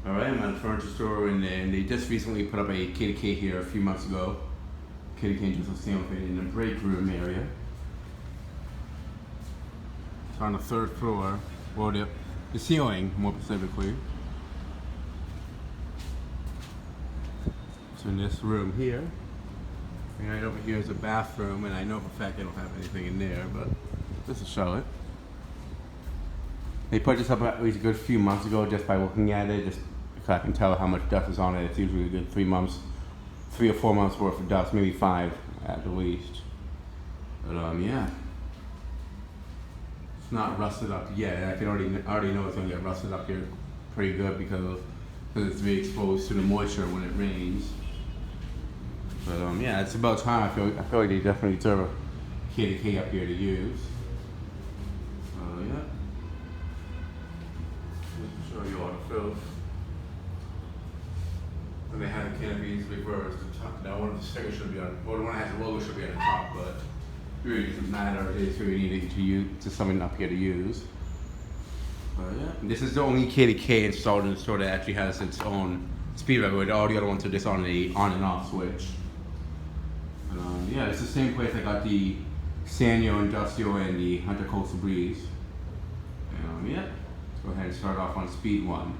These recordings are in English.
Alright, I'm at a furniture store and they just recently put up a KDK here a few months ago. KDK just was staying in the Breakroom area. It's on the third floor, well the ceiling more specifically. So in this room here, and right over here is a bathroom, and I know for a fact they don't have anything in there, but this will show it. They put this up at least a good few months ago just by looking at it, just because I can tell how much dust is on it. It's usually a good 3 or 4 months worth of dust, maybe 5 at the least. But yeah, it's not rusted up yet. I can already know it's gonna get rusted up here pretty good because it's very exposed to the moisture when it rains. But yeah, it's about time. I feel like they definitely deserve a KDK up here to use. Yeah. Just to show you all the filth. And they have the canopies reversed. Now one of the stickers should be on, or the one that has the logo should be on the top, but it really doesn't matter. It's really needed to use to something up here to use. But yeah, this is the only KDK installed in the store that actually has its own speed regulator. All the other ones are just on the on and off switch. Yeah, it's the same place I got the Sanyo Industrial and the Hunter Coastal Breeze. Yeah, let's go ahead and start off on speed 1.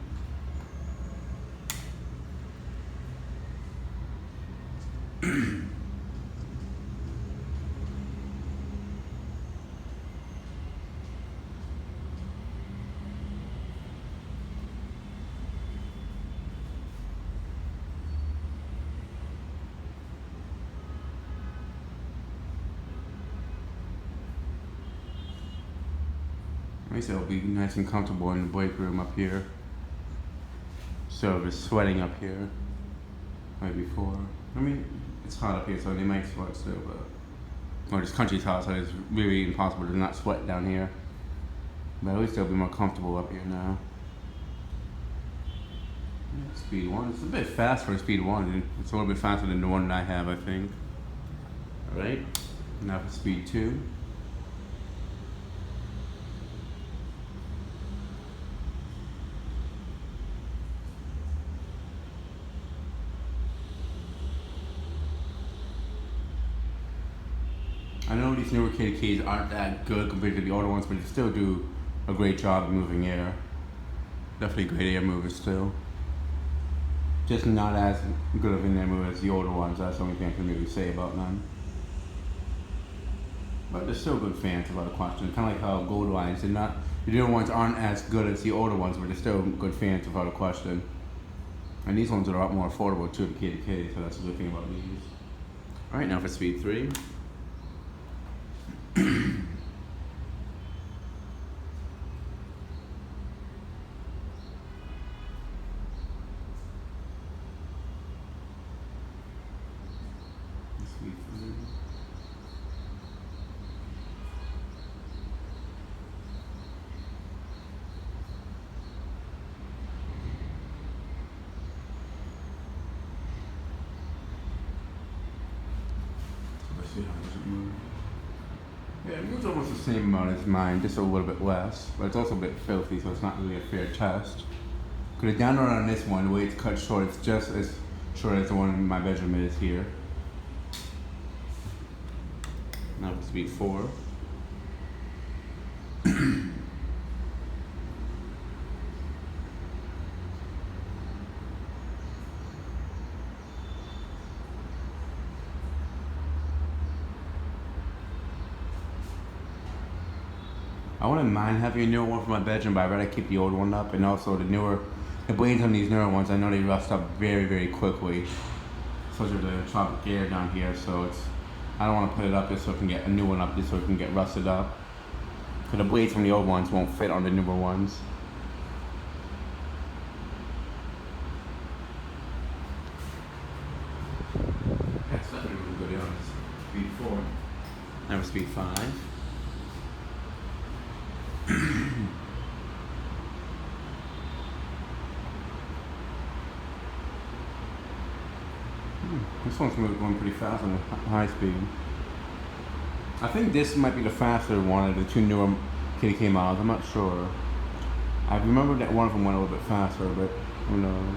At least it'll be nice and comfortable in the break room up here. So it's sweating up here. Like before. I mean, it's hot up here, so they might sweat still, but or this country's hot, so it's really impossible to not sweat down here. But at least it'll be more comfortable up here now. Speed 1. It's a bit fast for speed 1. It's a little bit faster than the one that I have, I think. Alright. Now for speed 2. I know these newer KDKs aren't that good compared to the older ones, but they still do a great job of moving air. Definitely great air movers still. Just not as good of an air mover as the older ones. That's the only thing I can really say about them. But they're still good fans without a question. Kind of like how Gold Lines, the newer ones aren't as good as the older ones, but they're still good fans without a question. And these ones are a lot more affordable too, the KDK, so that's a good thing about these. Alright, now for speed 3. Yeah, it moves almost the same amount as mine, just a little bit less, but it's also a bit filthy, so it's not really a fair test. Because the download on this one, the way it's cut short, it's just as short as the one in my bedroom is here. Now for speed 4. I wouldn't mind having a newer one for my bedroom, but I'd rather keep the old one up. And also the blades on these newer ones, I know they rust up very, very quickly. Especially with the tropic air down here, so I don't want to put it up just so I can get a new one up just so it can get rusted up. Because the blades from the old ones won't fit on the newer ones. That's definitely really good on speed 4. Now for speed 5. This one's going pretty fast on the high speed. I think this might be the faster one of the two newer KDK models. I'm not sure. I remember that one of them went a little bit faster, but who knows.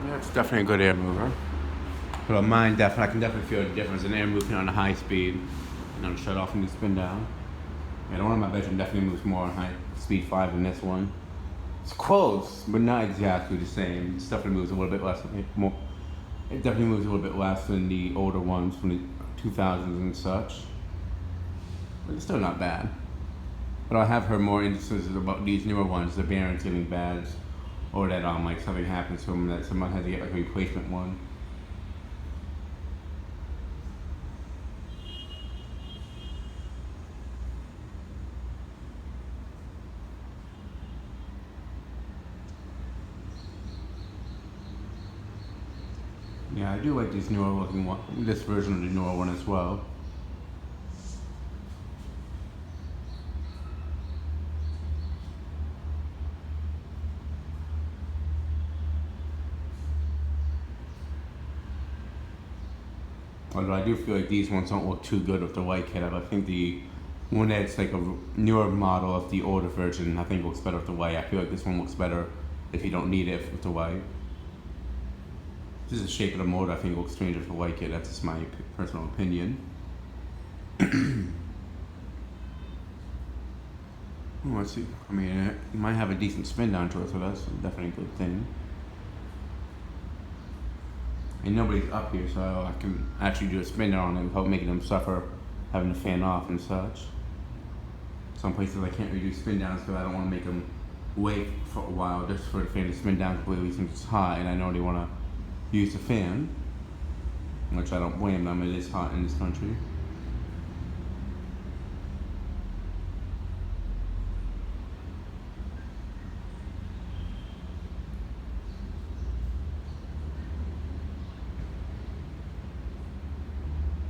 Yeah, it's definitely a good air mover. But mine definitely, I can definitely feel the difference in air movement on the high speed. And on shut off and do spin down. Yeah, the one in my bedroom definitely moves more on high speed 5 than this one. It's close, but not exactly the same. It definitely moves a little bit less. More, it definitely moves a little bit less than the older ones from the 2000s and such. But it's still not bad. But I have heard more instances about these newer ones, the bearings getting bad, or that like something happens to them that someone has to get like a replacement one. Yeah, I do like this newer looking one, this version of the newer one as well. Although I do feel like these ones don't look too good with the white kit. I think the one that's like a newer model of the older version, I think looks better with the white. I feel like this one looks better if you don't need it with the white. Just the shape of the motor, I think looks stranger with the white kit. That's just my personal opinion. Let's see. I mean, it might have a decent spin down to it, so that's definitely a good thing. And nobody's up here, so I can actually do a spin down on it without making them suffer having the fan off and such. Some places I can't really do spin downs because I don't want to make them wait for a while just for the fan to spin down completely since it's hot, and I know they want to use the fan, which I don't blame them. It is hot in this country.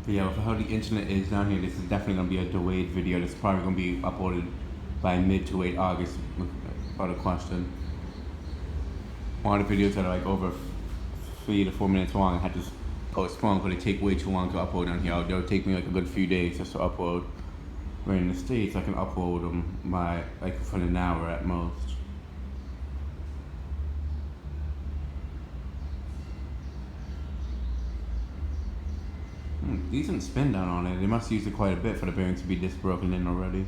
But yeah, with how the internet is down here, this is definitely going to be a delayed video. This is probably going to be uploaded by mid to late August, without a question. One of the videos that are like over 3 to 4 minutes long, I had to postpone because they take way too long to upload down here. It'll take me like a good few days just to upload. Where in the States, I can upload them by like within an hour at most. Decent spin down on it. They must use it quite a bit for the bearing to be this broken in already.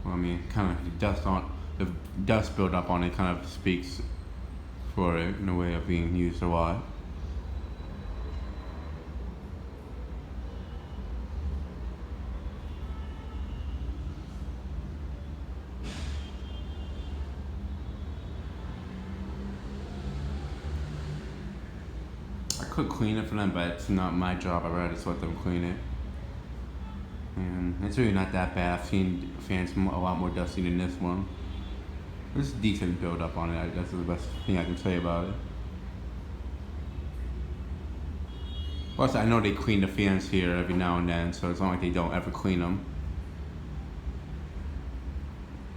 Well, I mean, kind of the dust build up on it kind of speaks for it in a way of being used a lot. I could clean it for them, but it's not my job. I'd rather just let them clean it. And it's really not that bad. I've seen fans a lot more dusty than this one. There's a decent build up on it. That's the best thing I can say about it. Plus, I know they clean the fans here every now and then, so it's not like they don't ever clean them.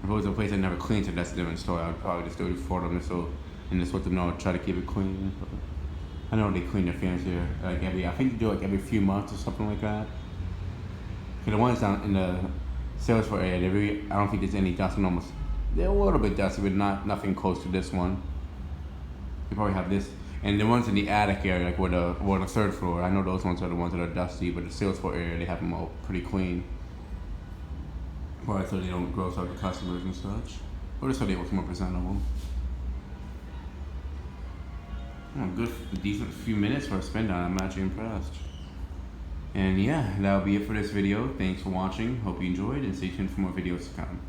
If it was a place that never cleans it, that's a different story. I'd probably just do it for them and just let them know, try to keep it clean. But I know they clean their fans here like I think they do like every few months or something like that. Cause the ones down in the sales floor area, I don't think there's any dust on almost. They're a little bit dusty, but nothing close to this one. You probably have this, and the ones in the attic area, like where the third floor, I know those ones are the ones that are dusty, but the sales floor area, they have them all pretty clean. Probably so they don't gross out the customers and such, or just so they look more presentable. Oh, good, decent few minutes for a spin down. I'm actually impressed. And yeah, that'll be it for this video. Thanks for watching. Hope you enjoyed, and stay tuned for more videos to come.